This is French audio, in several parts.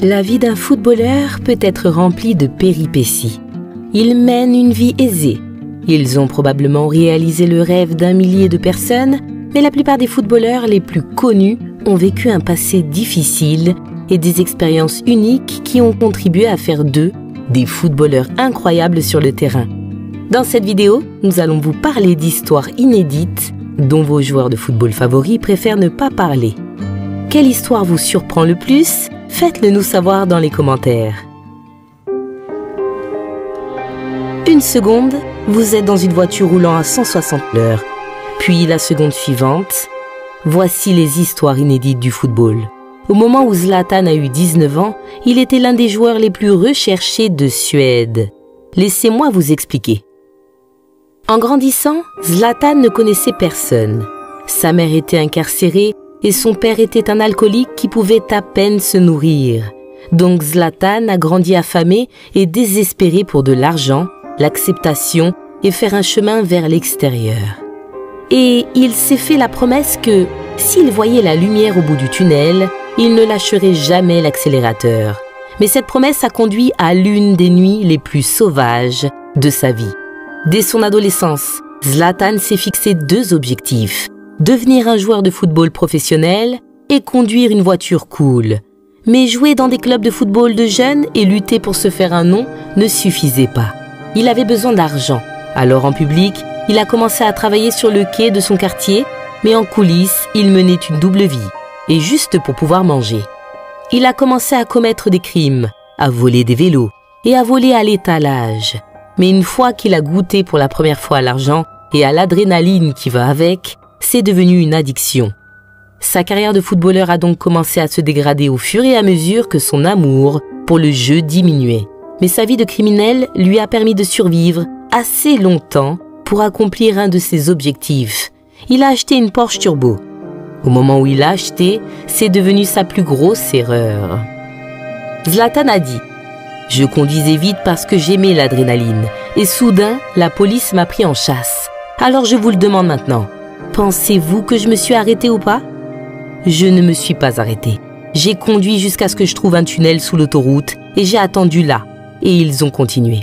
La vie d'un footballeur peut être remplie de péripéties. Ils mènent une vie aisée. Ils ont probablement réalisé le rêve d'un millier de personnes, mais la plupart des footballeurs les plus connus ont vécu un passé difficile et des expériences uniques qui ont contribué à faire d'eux des footballeurs incroyables sur le terrain. Dans cette vidéo, nous allons vous parler d'histoires inédites dont vos joueurs de football favoris préfèrent ne pas parler. Quelle histoire vous surprend le plus? Faites-le nous savoir dans les commentaires. Une seconde, vous êtes dans une voiture roulant à 160 l'heure. Puis la seconde suivante, voici les histoires inédites du football. Au moment où Zlatan a eu 19 ans, il était l'un des joueurs les plus recherchés de Suède. Laissez-moi vous expliquer. En grandissant, Zlatan ne connaissait personne. Sa mère était incarcérée et son père était un alcoolique qui pouvait à peine se nourrir. Donc Zlatan a grandi affamé et désespéré pour de l'argent, l'acceptation et faire un chemin vers l'extérieur. Et il s'est fait la promesse que, s'il voyait la lumière au bout du tunnel, il ne lâcherait jamais l'accélérateur. Mais cette promesse a conduit à l'une des nuits les plus sauvages de sa vie. Dès son adolescence, Zlatan s'est fixé deux objectifs: devenir un joueur de football professionnel et conduire une voiture cool. Mais jouer dans des clubs de football de jeunes et lutter pour se faire un nom ne suffisait pas. Il avait besoin d'argent. Alors en public, il a commencé à travailler sur le quai de son quartier, mais en coulisses, il menait une double vie, et juste pour pouvoir manger. Il a commencé à commettre des crimes, à voler des vélos et à voler à l'étalage. Mais une fois qu'il a goûté pour la première fois à l'argent et à l'adrénaline qui va avec, c'est devenu une addiction. Sa carrière de footballeur a donc commencé à se dégrader au fur et à mesure que son amour pour le jeu diminuait. Mais sa vie de criminel lui a permis de survivre assez longtemps pour accomplir un de ses objectifs. Il a acheté une Porsche Turbo. Au moment où il l'a acheté, c'est devenu sa plus grosse erreur. Zlatan a dit « Je conduisais vite parce que j'aimais l'adrénaline et soudain, la police m'a pris en chasse. Alors je vous le demande maintenant. Pensez-vous que je me suis arrêté ou pas? Je ne me suis pas arrêté. J'ai conduit jusqu'à ce que je trouve un tunnel sous l'autoroute et j'ai attendu là. Et ils ont continué. »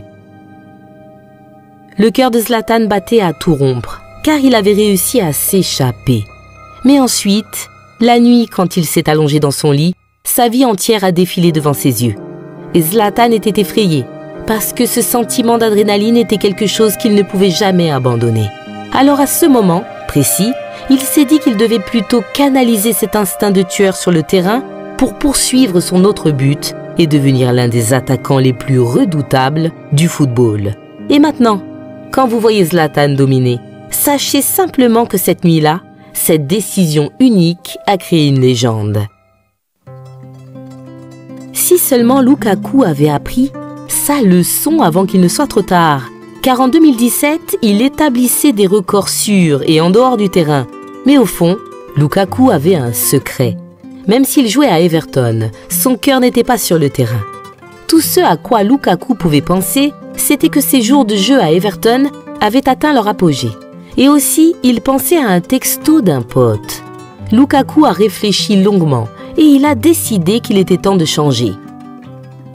Le cœur de Zlatan battait à tout rompre, car il avait réussi à s'échapper. Mais ensuite, la nuit, quand il s'est allongé dans son lit, sa vie entière a défilé devant ses yeux. Et Zlatan était effrayé, parce que ce sentiment d'adrénaline était quelque chose qu'il ne pouvait jamais abandonner. Alors à ce moment précis, il s'est dit qu'il devait plutôt canaliser cet instinct de tueur sur le terrain pour poursuivre son autre but et devenir l'un des attaquants les plus redoutables du football. Et maintenant, quand vous voyez Zlatan dominer, sachez simplement que cette nuit-là, cette décision unique a créé une légende. Si seulement Lukaku avait appris sa leçon avant qu'il ne soit trop tard, car en 2017, il établissait des records sûrs et en dehors du terrain. Mais au fond, Lukaku avait un secret. Même s'il jouait à Everton, son cœur n'était pas sur le terrain. Tout ce à quoi Lukaku pouvait penser, c'était que ses jours de jeu à Everton avaient atteint leur apogée. Et aussi, il pensait à un texto d'un pote. Lukaku a réfléchi longuement et il a décidé qu'il était temps de changer.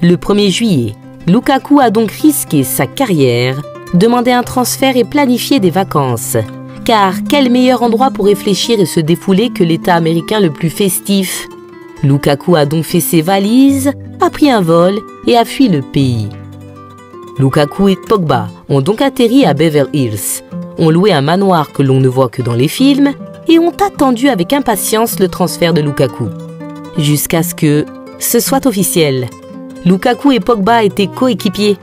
Le 1er juillet, Lukaku a donc risqué sa carrière, demandé un transfert et planifié des vacances. Car quel meilleur endroit pour réfléchir et se défouler que l'État américain le plus festif? Lukaku a donc fait ses valises, a pris un vol et a fui le pays. Lukaku et Pogba ont donc atterri à Beverly Hills, ont loué un manoir que l'on ne voit que dans les films et ont attendu avec impatience le transfert de Lukaku. Jusqu'à ce que ce soit officiel. Lukaku et Pogba étaient coéquipiers.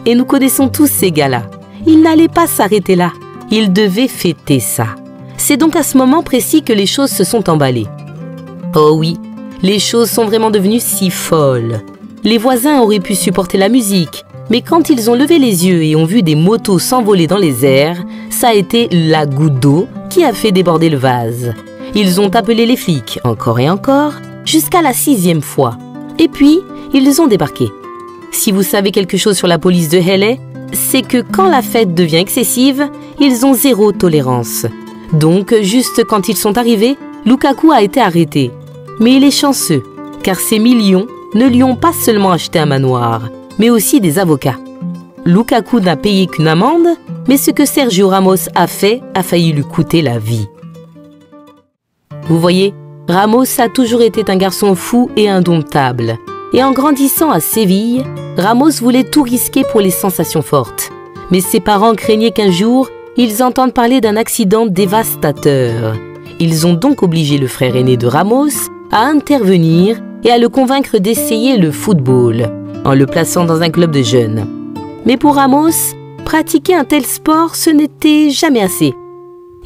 Et nous connaissons tous ces gars-là. Ils n'allaient pas s'arrêter là. Ils devaient fêter ça. C'est donc à ce moment précis que les choses se sont emballées. Oh oui, les choses sont vraiment devenues si folles. Les voisins auraient pu supporter la musique, mais quand ils ont levé les yeux et ont vu des motos s'envoler dans les airs, ça a été la goutte d'eau qui a fait déborder le vase. Ils ont appelé les flics, encore et encore, jusqu'à la 6e fois. Et puis, ils ont débarqué. Si vous savez quelque chose sur la police de LA, c'est que quand la fête devient excessive, ils ont zéro tolérance. Donc, juste quand ils sont arrivés, Lukaku a été arrêté. Mais il est chanceux, car ces millions ne lui ont pas seulement acheté un manoir, mais aussi des avocats. Lukaku n'a payé qu'une amende, mais ce que Sergio Ramos a fait a failli lui coûter la vie. Vous voyez, Ramos a toujours été un garçon fou et indomptable. Et en grandissant à Séville, Ramos voulait tout risquer pour les sensations fortes. Mais ses parents craignaient qu'un jour, ils entendent parler d'un accident dévastateur. Ils ont donc obligé le frère aîné de Ramos à intervenir et à le convaincre d'essayer le football, en le plaçant dans un club de jeunes. Mais pour Ramos, pratiquer un tel sport, ce n'était jamais assez.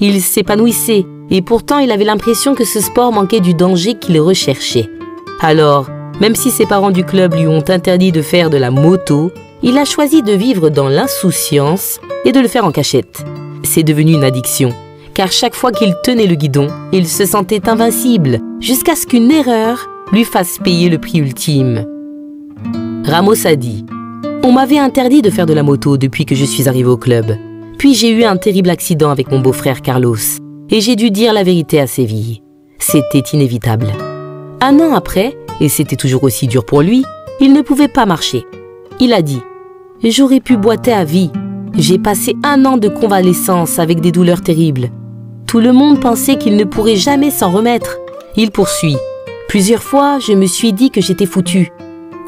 Il s'épanouissait et pourtant il avait l'impression que ce sport manquait du danger qu'il recherchait. Alors, même si ses parents du club lui ont interdit de faire de la moto, il a choisi de vivre dans l'insouciance et de le faire en cachette. C'est devenu une addiction, car chaque fois qu'il tenait le guidon, il se sentait invincible, jusqu'à ce qu'une erreur lui fasse payer le prix ultime. Ramos a dit « On m'avait interdit de faire de la moto depuis que je suis arrivé au club. Puis j'ai eu un terrible accident avec mon beau-frère Carlos, et j'ai dû dire la vérité à Séville. C'était inévitable. Un an après, et c'était toujours aussi dur pour lui, il ne pouvait pas marcher. Il a dit « J'aurais pu boiter à vie. J'ai passé un an de convalescence avec des douleurs terribles. Tout le monde pensait qu'il ne pourrait jamais s'en remettre. » Il poursuit « Plusieurs fois, je me suis dit que j'étais foutu. »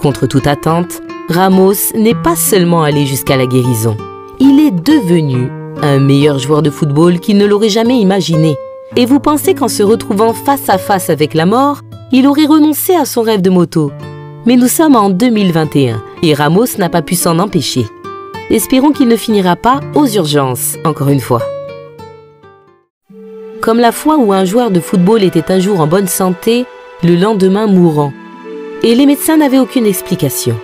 Contre toute attente, Ramos n'est pas seulement allé jusqu'à la guérison. Il est devenu un meilleur joueur de football qu'il ne l'aurait jamais imaginé. Et vous pensez qu'en se retrouvant face à face avec la mort, il aurait renoncé à son rêve de moto. Mais nous sommes en 2021 et Ramos n'a pas pu s'en empêcher. Espérons qu'il ne finira pas aux urgences, encore une fois. Comme la fois où un joueur de football était un jour en bonne santé, le lendemain mourant. Et les médecins n'avaient aucune explication.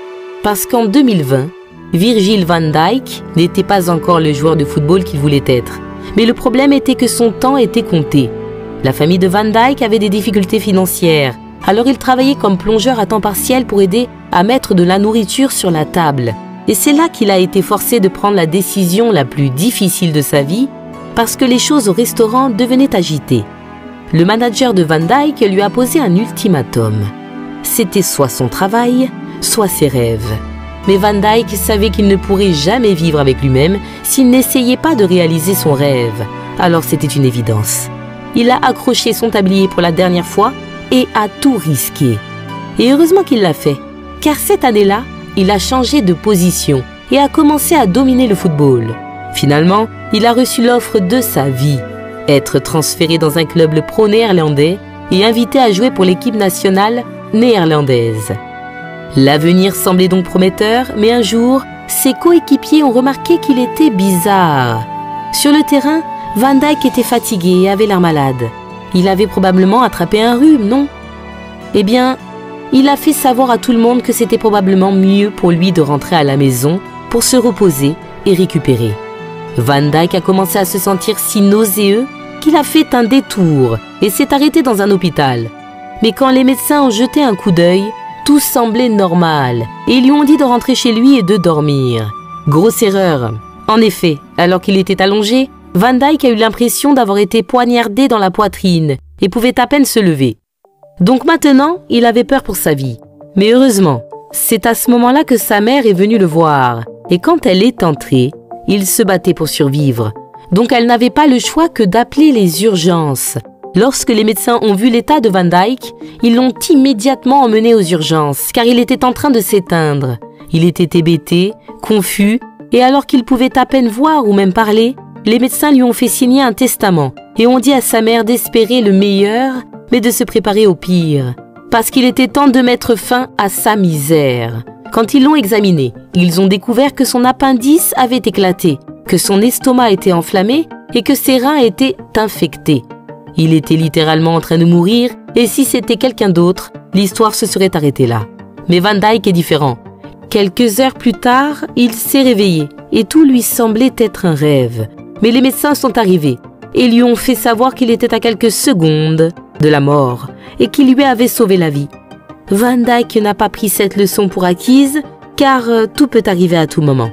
Parce qu'en 2020, Virgil van Dijk n'était pas encore le joueur de football qu'il voulait être. Mais le problème était que son temps était compté. La famille de Van Dijk avait des difficultés financières, alors il travaillait comme plongeur à temps partiel pour aider à mettre de la nourriture sur la table. Et c'est là qu'il a été forcé de prendre la décision la plus difficile de sa vie, parce que les choses au restaurant devenaient agitées. Le manager de Van Dijk lui a posé un ultimatum. C'était soit son travail, soit ses rêves. Mais Van Dijk savait qu'il ne pourrait jamais vivre avec lui-même s'il n'essayait pas de réaliser son rêve. Alors c'était une évidence. Il a accroché son tablier pour la dernière fois et a tout risqué. Et heureusement qu'il l'a fait, car cette année-là, il a changé de position et a commencé à dominer le football. Finalement, il a reçu l'offre de sa vie, être transféré dans un club pro-néerlandais et invité à jouer pour l'équipe nationale néerlandaise. L'avenir semblait donc prometteur, mais un jour, ses coéquipiers ont remarqué qu'il était bizarre. Sur le terrain, Van Dijk était fatigué et avait l'air malade. Il avait probablement attrapé un rhume, non? Eh bien, il a fait savoir à tout le monde que c'était probablement mieux pour lui de rentrer à la maison pour se reposer et récupérer. Van Dijk a commencé à se sentir si nauséeux qu'il a fait un détour et s'est arrêté dans un hôpital. Mais quand les médecins ont jeté un coup d'œil, tout semblait normal et ils lui ont dit de rentrer chez lui et de dormir. Grosse erreur. En effet, alors qu'il était allongé, Van Dijk a eu l'impression d'avoir été poignardé dans la poitrine et pouvait à peine se lever. Donc maintenant, il avait peur pour sa vie. Mais heureusement, c'est à ce moment-là que sa mère est venue le voir. Et quand elle est entrée, il se battait pour survivre. Donc elle n'avait pas le choix que d'appeler les urgences. Lorsque les médecins ont vu l'état de Van Dijk, ils l'ont immédiatement emmené aux urgences, car il était en train de s'éteindre. Il était hébété, confus, et alors qu'il pouvait à peine voir ou même parler, les médecins lui ont fait signer un testament et ont dit à sa mère d'espérer le meilleur, mais de se préparer au pire, parce qu'il était temps de mettre fin à sa misère. Quand ils l'ont examiné, ils ont découvert que son appendice avait éclaté, que son estomac était enflammé et que ses reins étaient infectés. Il était littéralement en train de mourir et si c'était quelqu'un d'autre, l'histoire se serait arrêtée là. Mais Van Dijk est différent. Quelques heures plus tard, il s'est réveillé et tout lui semblait être un rêve. Mais les médecins sont arrivés et lui ont fait savoir qu'il était à quelques secondes de la mort et qu'il lui avait sauvé la vie. Van Dijk n'a pas pris cette leçon pour acquise car tout peut arriver à tout moment.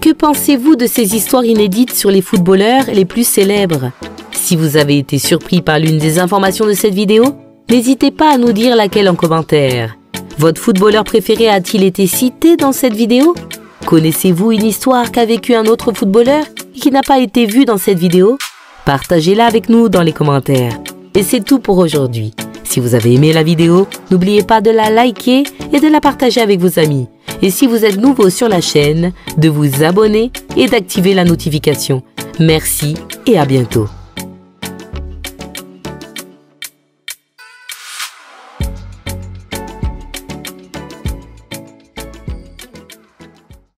Que pensez-vous de ces histoires inédites sur les footballeurs les plus célèbres? Si vous avez été surpris par l'une des informations de cette vidéo, N'hésitez pas à nous dire laquelle en commentaire. Votre footballeur préféré a-t-il été cité dans cette vidéo? Connaissez-vous une histoire qu'a vécu un autre footballeur et qui n'a pas été vue dans cette vidéo? Partagez-la avec nous dans les commentaires. Et c'est tout pour aujourd'hui. Si vous avez aimé la vidéo, n'oubliez pas de la liker et de la partager avec vos amis. Et si vous êtes nouveau sur la chaîne, de vous abonner et d'activer la notification. Merci et à bientôt.